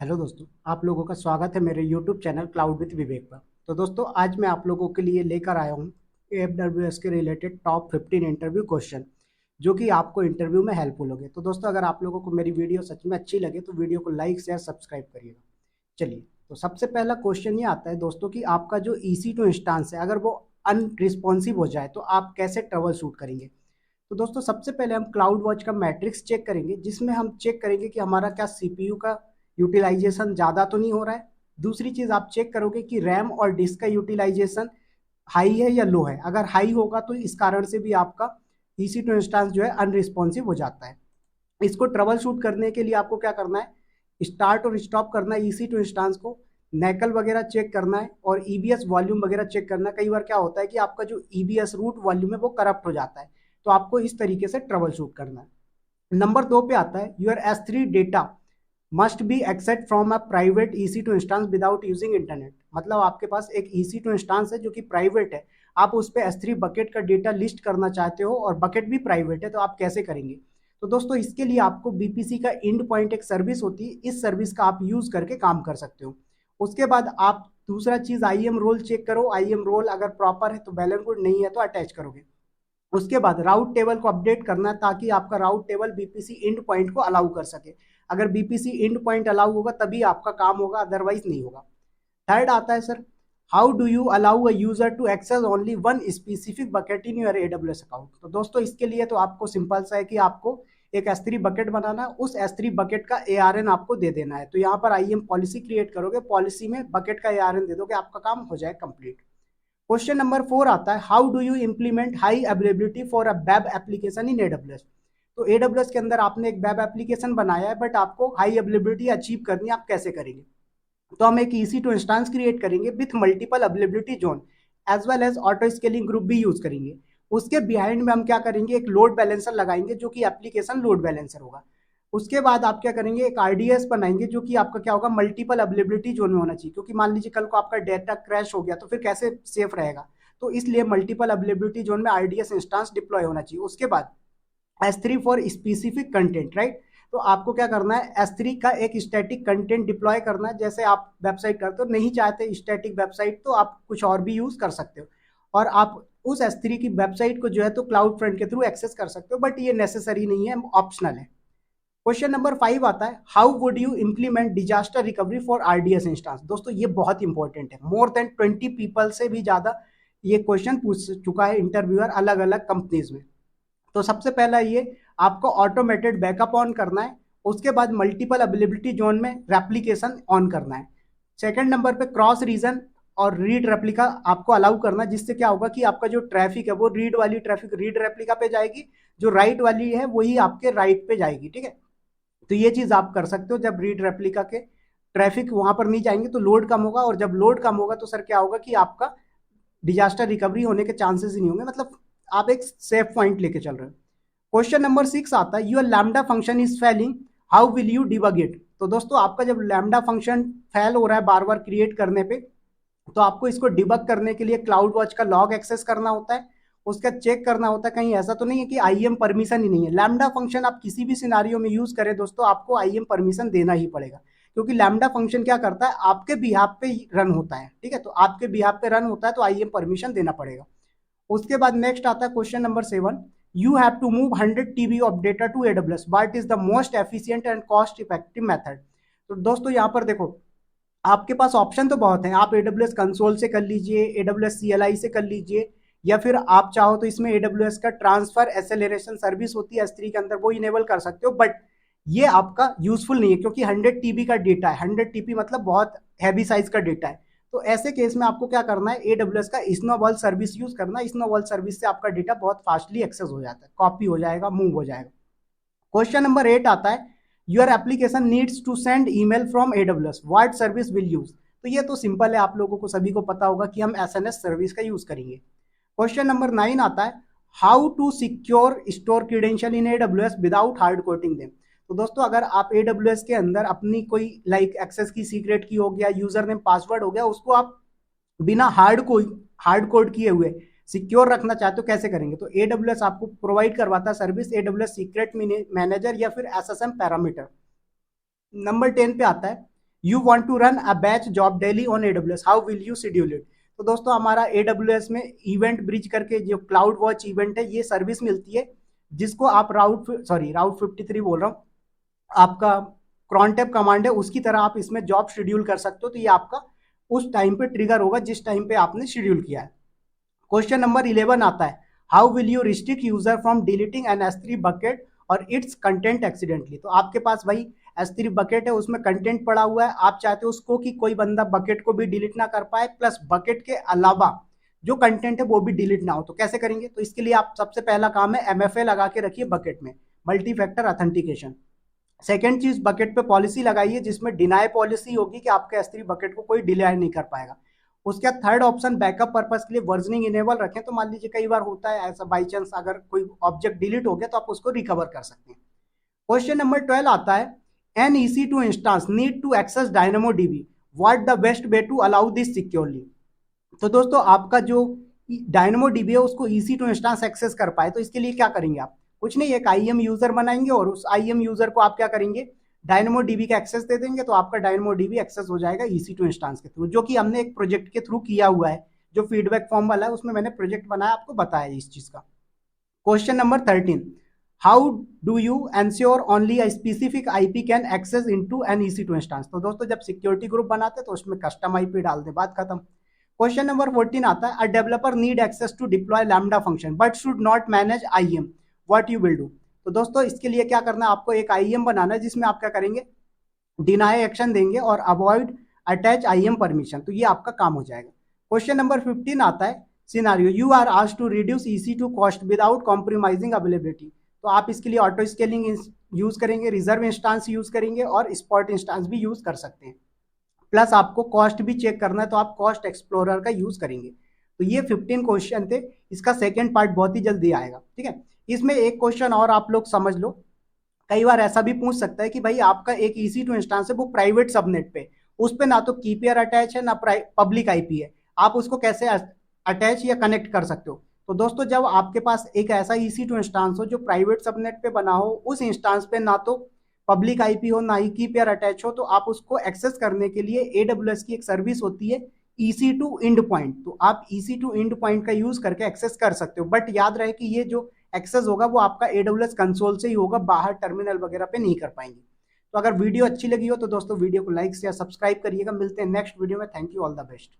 Hello दोस्तों, आप लोगों का स्वागत है मेरे यूट्यूब चैनल क्लाउड विद विवेक पर। तो दोस्तों, आज मैं आप लोगों के लिए लेकर आया हूँ AWS के रिलेटेड टॉप 15 इंटरव्यू क्वेश्चन, जो कि आपको इंटरव्यू में हेल्पफुल होंगे। तो दोस्तों, अगर आप लोगों को मेरी वीडियो सच में अच्छी लगे तो वीडियो को लाइक शेयर सब्सक्राइब करिएगा। चलिए, तो सबसे पहला क्वेश्चन ये आता है दोस्तों कि आपका जो EC2 इंस्टांस है, अगर वो अनरिस्पॉन्सिव हो जाए तो आप कैसे ट्रबल शूट करेंगे। तो दोस्तों, सबसे पहले हम क्लाउड वॉच का मैट्रिक्स चेक करेंगे, जिसमें हम चेक करेंगे कि हमारा क्या CPU का यूटिलाइजेशन ज़्यादा तो नहीं हो रहा है। दूसरी चीज़ आप चेक करोगे कि रैम और डिस्क का यूटिलाइजेशन हाई है या लो है। अगर हाई होगा तो इस कारण से भी आपका EC2 इंस्टांस जो है अनरिस्पॉन्सिव हो जाता है। इसको ट्रबल शूट करने के लिए आपको क्या करना है, स्टार्ट और स्टॉप करना है EC2 इंस्टांस को, नैकल वगैरह चेक करना है और EBS वॉल्यूम वगैरह चेक करना है। कई बार क्या होता है कि आपका जो EBS रूट वॉल्यूम है वो करप्ट हो जाता है, तो आपको इस तरीके से ट्रबल शूट करना है। नंबर 2 पे आता है your S3 data must be access from a private EC2 instance without using internet. मतलब आपके पास एक EC2 इंस्टांस है जो कि प्राइवेट है, आप उस पर S3 बकेट का डेटा लिस्ट करना चाहते हो और बकेट भी प्राइवेट है, तो आप कैसे करेंगे। तो दोस्तों, इसके लिए आपको BPC का इंड पॉइंट एक सर्विस होती है, इस सर्विस का आप यूज करके काम कर सकते हो। उसके बाद आप दूसरा चीज IAM रोल चेक करो। IAM रोल अगर प्रॉपर है तो वेल एंड गुड, नहीं है तो अटैच करोगे। उसके बाद राउट टेबल को अपडेट करना है, ताकि आपका route table BPC endpoint को अलाउ कर सके। अगर BPC इंड पॉइंट अलाउ होगा तभी आपका काम होगा, अदरवाइज नहीं होगा। थर्ड आता है sir, how do you allow a user to access only one specific bucket in your AWS account. तो दोस्तों, इसके लिए तो आपको सिंपल सा है कि आपको एक S3 बकेट बनाना है, उस S3 बकेट का ARN आपको दे देना है। तो यहाँ पर IAM पॉलिसी क्रिएट करोगे, पॉलिसी में बकेट का ARN दे दोगे, आपका काम हो जाए कंप्लीट। क्वेश्चन नंबर 4 आता है, how do you implement high availability for a web application in AWS। तो AWS के अंदर आपने एक वेब एप्लीकेशन बनाया है, बट आपको हाई अवेलेबिलिटी अचीव करनी है, आप कैसे करेंगे। तो हम एक EC2 इंस्टांस क्रिएट करेंगे with multiple availability zone as well as auto scaling group भी यूज करेंगे। उसके बिहाइंड में हम क्या करेंगे, एक लोड बैलेंसर लगाएंगे जो कि एप्लीकेशन लोड बैलेंसर होगा। उसके बाद आप क्या करेंगे, एक RDS बनाएंगे जो कि आपका क्या होगा, मल्टीपल अवेलेबिलिटी जोन में होना चाहिए, क्योंकि मान लीजिए कल को आपका डेटा क्रैश हो गया तो फिर कैसे सेफ रहेगा। तो इसलिए मल्टीपल अवेलेबिलिटी जोन में RDS इंस्टांस डिप्लॉय होना चाहिए। उसके बाद S3 for specific content, right. तो आपको क्या करना है, S3 का एक स्टैटिक कंटेंट डिप्लॉय करना है, जैसे आप वेबसाइट करते हो, नहीं चाहते स्टैटिक वेबसाइट तो आप कुछ और भी यूज कर सकते हो, और आप उस S3 की वेबसाइट को जो है तो क्लाउड फ्रंट के थ्रू एक्सेस कर सकते हो, बट ये नेसेसरी नहीं है, ऑप्शनल है। क्वेश्चन नंबर 5 आता है, how would you implement disaster recovery for RDS instance. दोस्तों, ये बहुत इंपॉर्टेंट है, मोर देन 20 पीपल से भी ज्यादा ये क्वेश्चन पूछ चुका है इंटरव्यूअर अलग अलग कंपनीज में। तो सबसे पहला ये, आपको ऑटोमेटेड बैकअप ऑन करना है। उसके बाद मल्टीपल अवेलेबिलिटी जोन में रेप्लीकेशन ऑन करना है। सेकंड नंबर पे क्रॉस रीजन और रीड रेप्लिका आपको अलाउ करना, जिससे क्या होगा कि आपका जो ट्रैफिक है वो रीड वाली ट्रैफिक रीड रेप्लिका पे जाएगी, जो राइट वाली है वही आपके राइट पे जाएगी, ठीक है। तो ये चीज आप कर सकते हो, जब रीड रेप्लिका के ट्रैफिक वहां पर नहीं जाएंगे तो लोड कम होगा, और जब लोड कम होगा तो सर क्या होगा कि आपका डिजास्टर रिकवरी होने के चांसेस ही नहीं होंगे, मतलब आप एक सेफ पॉइंट लेके चल रहे हो। क्वेश्चन नंबर 6 आता है, your lambda function is failing, how will you debug it. तो दोस्तों, आपका जब लैम्डा फंक्शन फेल हो रहा है बार बार क्रिएट करने पे, तो आपको इसको डिबग करने के लिए क्लाउड वॉच का लॉग एक्सेस करना होता है। उसका चेक करना होता है कहीं ऐसा तो नहीं है कि IAM परमिशन ही नहीं है। लैम्डा फंक्शन आप किसी भी सिनारियो में यूज करें दोस्तों, आपको IAM परमिशन देना ही पड़ेगा, क्योंकि लैम्डा फंक्शन क्या करता है, आपके बिहाफ पे रन होता है, ठीक है। तो आपके बिहाफ पे रन होता है तो IAM परमिशन देना पड़ेगा। उसके बाद नेक्स्ट आता है question number 7, you have to move 100 TB of data to AWS, what is the most efficient and cost effective method. तो दोस्तों, यहाँ पर देखो, आपके पास ऑप्शन तो बहुत हैं। आप AWS कंसोल से कर लीजिए, AWS CLI से कर लीजिए, या फिर आप चाहो तो इसमें AWS का ट्रांसफर एसेलरेशन सर्विस होती है S3 के अंदर, वो इनेबल कर सकते हो, बट ये आपका यूजफुल नहीं है, क्योंकि 100 TB का डेटा है। 100 TB मतलब बहुत हैवी साइज का डेटा है। तो ऐसे केस में आपको क्या करना है, AWS का स्नोबॉल सर्विस यूज करना है। स्नोबॉल सर्विस से आपका डेटा बहुत फास्टली एक्सेस हो जाता है, कॉपी हो जाएगा, मूव हो जाएगा। क्वेश्चन नंबर 8 आता है, your application needs to send email from AWS, what service will use. तो ये तो सिंपल है, आप लोगों को सभी को पता होगा कि हम SNS सर्विस का यूज करेंगे। क्वेश्चन नंबर 9 आता है, how to secure store credential in AWS without hard coding them. तो दोस्तों, अगर आप AWS के अंदर अपनी कोई लाइक एक्सेस की सीक्रेट की हो गया, यूजर नेम पासवर्ड हो गया, उसको आप बिना हार्ड कोड किए हुए सिक्योर रखना चाहते हो, कैसे करेंगे। तो AWS आपको प्रोवाइड करवाता है सर्विस AWS सीक्रेट मैनेजर या फिर SSM पैरामीटर। नंबर 10 पे आता है, you want to run a batch job daily on AWS, how will you schedule it. तो दोस्तों हमारा AWS में इवेंट ब्रिज करके जो क्लाउड वॉच इवेंट है, ये सर्विस मिलती है जिसको आप राउट 53 बोल रहा हूँ, आपका क्रॉनटैप कमांड है, उसकी तरह आप इसमें जॉब शेड्यूल कर सकते हो। तो ये आपका उस टाइम पे ट्रिगर होगा जिस टाइम पे आपने शेड्यूल किया है। क्वेश्चन नंबर 11 आता है, how will you restrict user from deleting an S3 bucket और इट्स कंटेंट एक्सीडेंटली। तो आपके पास भाई S3 बकेट है, उसमें कंटेंट पड़ा हुआ है, आप चाहते हो उसको कि कोई बंदा बकेट को भी डिलीट ना कर पाए, प्लस बकेट के अलावा जो कंटेंट है वो भी डिलीट ना हो। तो कैसे करेंगे, तो इसके लिए आप सबसे पहला काम है MFA लगा के रखिए बकेट में, मल्टी फैक्टर ऑथेंटिकेशन। सेकेंड चीज, बकेट पे पॉलिसी लगाइए जिसमें डिनाई पॉलिसी होगी कि आपके S3 बकेट को कोई डिले नहीं कर पाएगा। उसके बाद थर्ड ऑप्शन, बैकअप पर्पस के लिए वर्जनिंग इनेबल रखें। तो मान लीजिए कई बार होता है ऐसा, बाई चांस अगर कोई ऑब्जेक्ट डिलीट हो गया तो आप उसको रिकवर कर सकते हैं। क्वेश्चन नंबर 12 आता है, an EC2 instance need to access DynamoDB, what the best way to allow this securely. तो दोस्तों आपका जो DynamoDB है उसको EC2 इंस्टांस एक्सेस कर पाए, तो इसके लिए क्या करेंगे आप, कुछ नहीं, एक IAM यूजर बनाएंगे और उस IAM यूजर को आप क्या करेंगे, DynamoDB का एक्सेस दे देंगे, तो आपका DynamoDB एक्सेस हो जाएगा EC2 इंस्टांस के थ्रू, जो कि हमने एक प्रोजेक्ट के थ्रू किया हुआ है, जो फीडबैक फॉर्म वाला है उसमें मैंने प्रोजेक्ट बनाया, आपको बताया इस चीज का। Question number 13, how do you ensure only a specific IP can access into an EC2 instance. तो दोस्तों जब सिक्योरिटी ग्रुप बनाते हैं तो उसमें कस्टम IP डाल दे, बात खत्म। क्वेश्चन नंबर 14 आता है, a developer need access to deploy lambda function but should not manage IAM, what you will do. तो दोस्तों इसके लिए क्या करना है, आपको एक IAM बनाना है जिसमें आप क्या करेंगे, डिनाई एक्शन देंगे और अवॉइड अटैच IAM परमिशन, तो ये आपका काम हो जाएगा। क्वेश्चन नंबर 15 आता है, scenario, you are asked to reduce EC2 cost without compromising availability. तो आप इसके लिए ऑटो स्केलिंग यूज करेंगे, रिजर्व इंस्टांस यूज करेंगे और स्पॉट इंस्टांस भी यूज कर सकते हैं, प्लस आपको कॉस्ट भी चेक करना है तो आप कॉस्ट एक्सप्लोरर का यूज करेंगे। तो ये 15 क्वेश्चन थे, इसका सेकेंड पार्ट बहुत ही जल्दी आएगा, ठीक है। इसमें एक क्वेश्चन और आप लोग समझ लो, कई बार ऐसा भी पूछ सकता है कि भाई आपका एक EC2 इंस्टांस है वो प्राइवेट सबनेट पे, उस पे ना तो की पेयर अटैच है ना पब्लिक IP है, आप उसको कैसे अटैच या कनेक्ट कर सकते हो। तो दोस्तों जब आपके पास एक ऐसा EC2 इंस्टांस हो जो प्राइवेट सबनेट पे बना हो, उस इंस्टांस पे ना तो पब्लिक IP हो ना ही की पेयर अटैच हो, तो आप उसको एक्सेस करने के लिए AWS की एक सर्विस होती है EC2 इंड पॉइंट, तो आप EC2 इंड पॉइंट का यूज करके एक्सेस कर सकते हो। बट याद रहे कि ये जो एक्सेस होगा वो आपका AWS कंसोल से ही होगा, बाहर टर्मिनल वगैरह पे नहीं कर पाएंगे। तो अगर वीडियो अच्छी लगी हो तो दोस्तों वीडियो को लाइक या सब्सक्राइब करिएगा। मिलते हैं नेक्स्ट वीडियो में, thank you, all the best.